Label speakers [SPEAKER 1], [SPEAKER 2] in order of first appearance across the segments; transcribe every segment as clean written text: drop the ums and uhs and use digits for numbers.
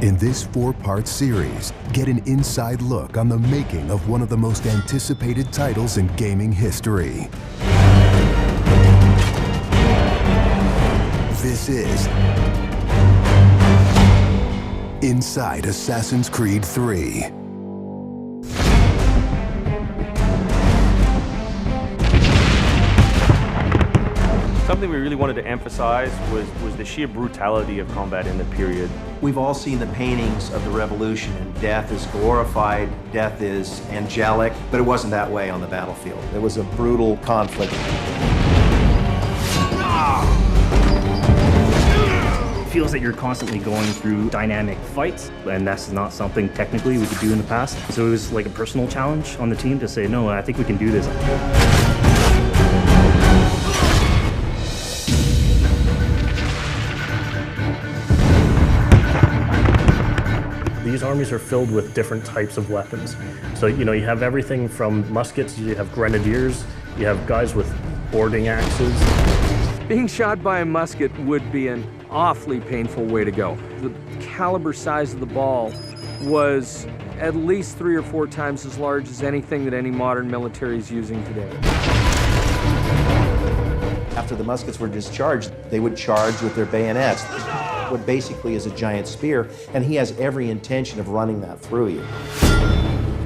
[SPEAKER 1] In this 4-part series, get an inside look on the making of one of the most anticipated titles in gaming history. This is Inside Assassin's Creed 3.
[SPEAKER 2] Something we really wanted to emphasize was the sheer brutality of combat in the period.
[SPEAKER 3] We've all seen the paintings of the Revolution, and death is glorified, death is angelic, but it wasn't that way on the battlefield. It was a brutal conflict.
[SPEAKER 4] It feels that you're constantly going through dynamic fights, and that's not something technically we could do in the past. So it was like a personal challenge on the team to say, no, I think we can do this. These armies are filled with different types of weapons. So, you have everything from muskets, you have grenadiers, you have guys with boarding axes.
[SPEAKER 5] Being shot by a musket would be an awfully painful way to go. The caliber size of the ball was at least 3 or 4 times as large as anything that any modern military is using today.
[SPEAKER 3] After the muskets were discharged, they would charge with their bayonets. What basically is a giant spear, and he has every intention of running that through you.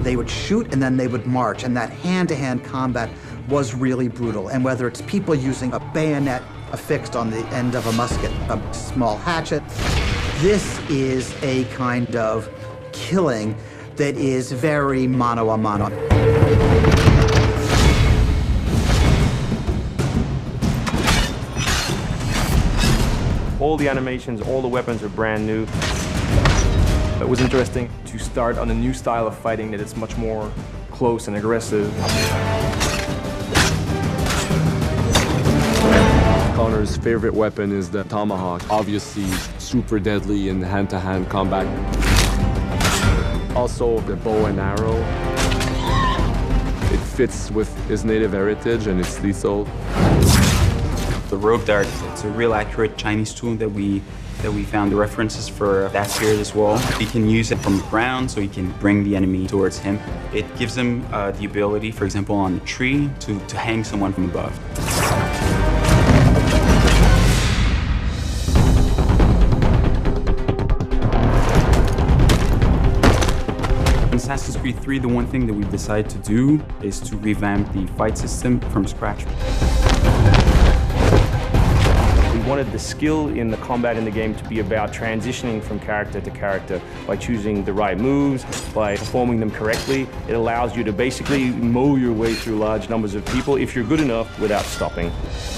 [SPEAKER 6] They would shoot and then they would march, and that hand-to-hand combat was really brutal. And whether it's people using a bayonet affixed on the end of a musket, a small hatchet, this is a kind of killing that is very mano a mano.
[SPEAKER 2] All the animations, all the weapons are brand new.
[SPEAKER 7] It was interesting to start on a new style of fighting that is much more close and aggressive.
[SPEAKER 8] Connor's favorite weapon is the tomahawk, obviously super deadly in hand-to-hand combat. Also the bow and arrow. It fits with his native heritage and it's lethal.
[SPEAKER 9] The rogue dart, it's a real accurate Chinese tool that we found the references for that period as well. He can use it from the ground, so he can bring the enemy towards him. It gives him the ability, for example, on a tree, to hang someone from above. In Assassin's Creed 3, the one thing that we've decided to do is to revamp the fight system from scratch.
[SPEAKER 2] We wanted the skill in the combat in the game to be about transitioning from character to character by choosing the right moves, by performing them correctly. It allows you to basically mow your way through large numbers of people if you're good enough without stopping.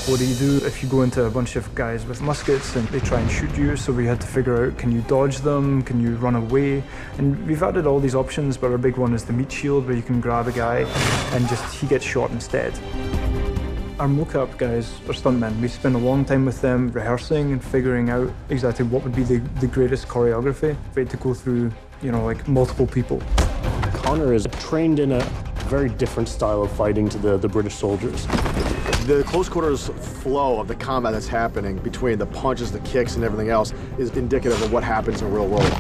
[SPEAKER 10] What do you do if you go into a bunch of guys with muskets and they try and shoot you? So we had to figure out, can you dodge them? Can you run away? And we've added all these options, but our big one is the meat shield, where you can grab a guy and he gets shot instead. Our mocap guys are stuntmen. We spend a long time with them rehearsing and figuring out exactly what would be the greatest choreography. We had to go through, like multiple people.
[SPEAKER 4] Connor is trained in a very different style of fighting to the British soldiers.
[SPEAKER 11] The close quarters flow of the combat that's happening between the punches, the kicks, and everything else is indicative of what happens in the real world.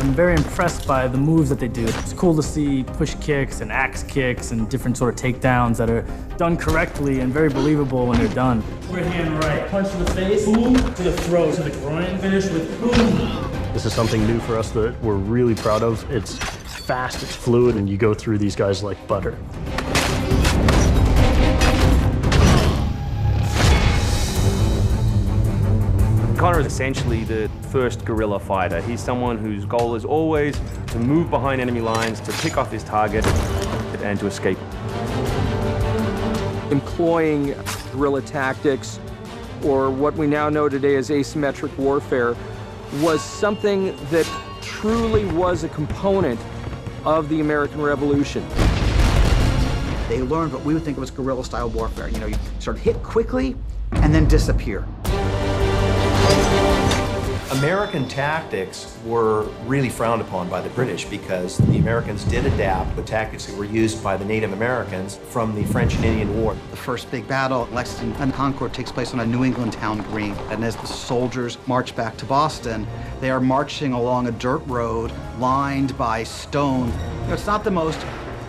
[SPEAKER 12] I'm very impressed by the moves that they do. It's cool to see push kicks and axe kicks and different sort of takedowns that are done correctly and very believable when they're done.
[SPEAKER 13] Right hand right, punch to the face, boom, to the throat, to the groin, finish with boom.
[SPEAKER 4] This is something new for us that we're really proud of. It's fast, it's fluid, and you go through these guys like butter.
[SPEAKER 2] Connor is essentially the first guerrilla fighter. He's someone whose goal is always to move behind enemy lines, to pick off his target, and to escape.
[SPEAKER 5] Employing guerrilla tactics, or what we now know today as asymmetric warfare, was something that truly was a component of the American Revolution.
[SPEAKER 6] They learned what we would think of as guerrilla-style warfare. You sort of hit quickly and then disappear.
[SPEAKER 3] American tactics were really frowned upon by the British because the Americans did adapt the tactics that were used by the Native Americans from the French and Indian War.
[SPEAKER 6] The first big battle at Lexington and Concord takes place on a New England town green. And as the soldiers march back to Boston, they are marching along a dirt road lined by stone. You know, it's not the most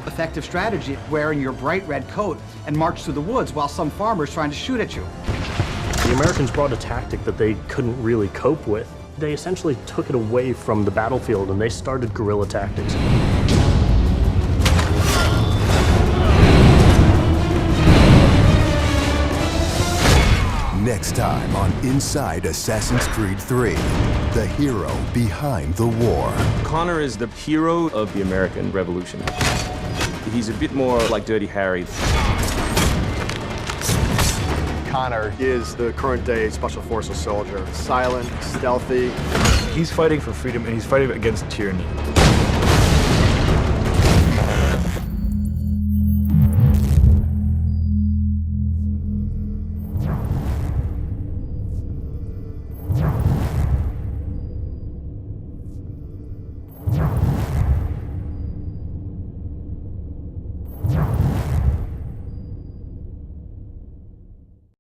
[SPEAKER 6] effective strategy wearing your bright red coat and march through the woods while some farmer's trying to shoot at you.
[SPEAKER 4] The Americans brought a tactic that they couldn't really cope with. They essentially took it away from the battlefield and they started guerrilla tactics.
[SPEAKER 1] Next time on Inside Assassin's Creed 3, the hero behind the war.
[SPEAKER 2] Connor is the hero of the American Revolution. He's a bit more like Dirty Harry.
[SPEAKER 11] Connor is the current-day Special Forces soldier. Silent, stealthy.
[SPEAKER 10] He's fighting for freedom and he's fighting against tyranny.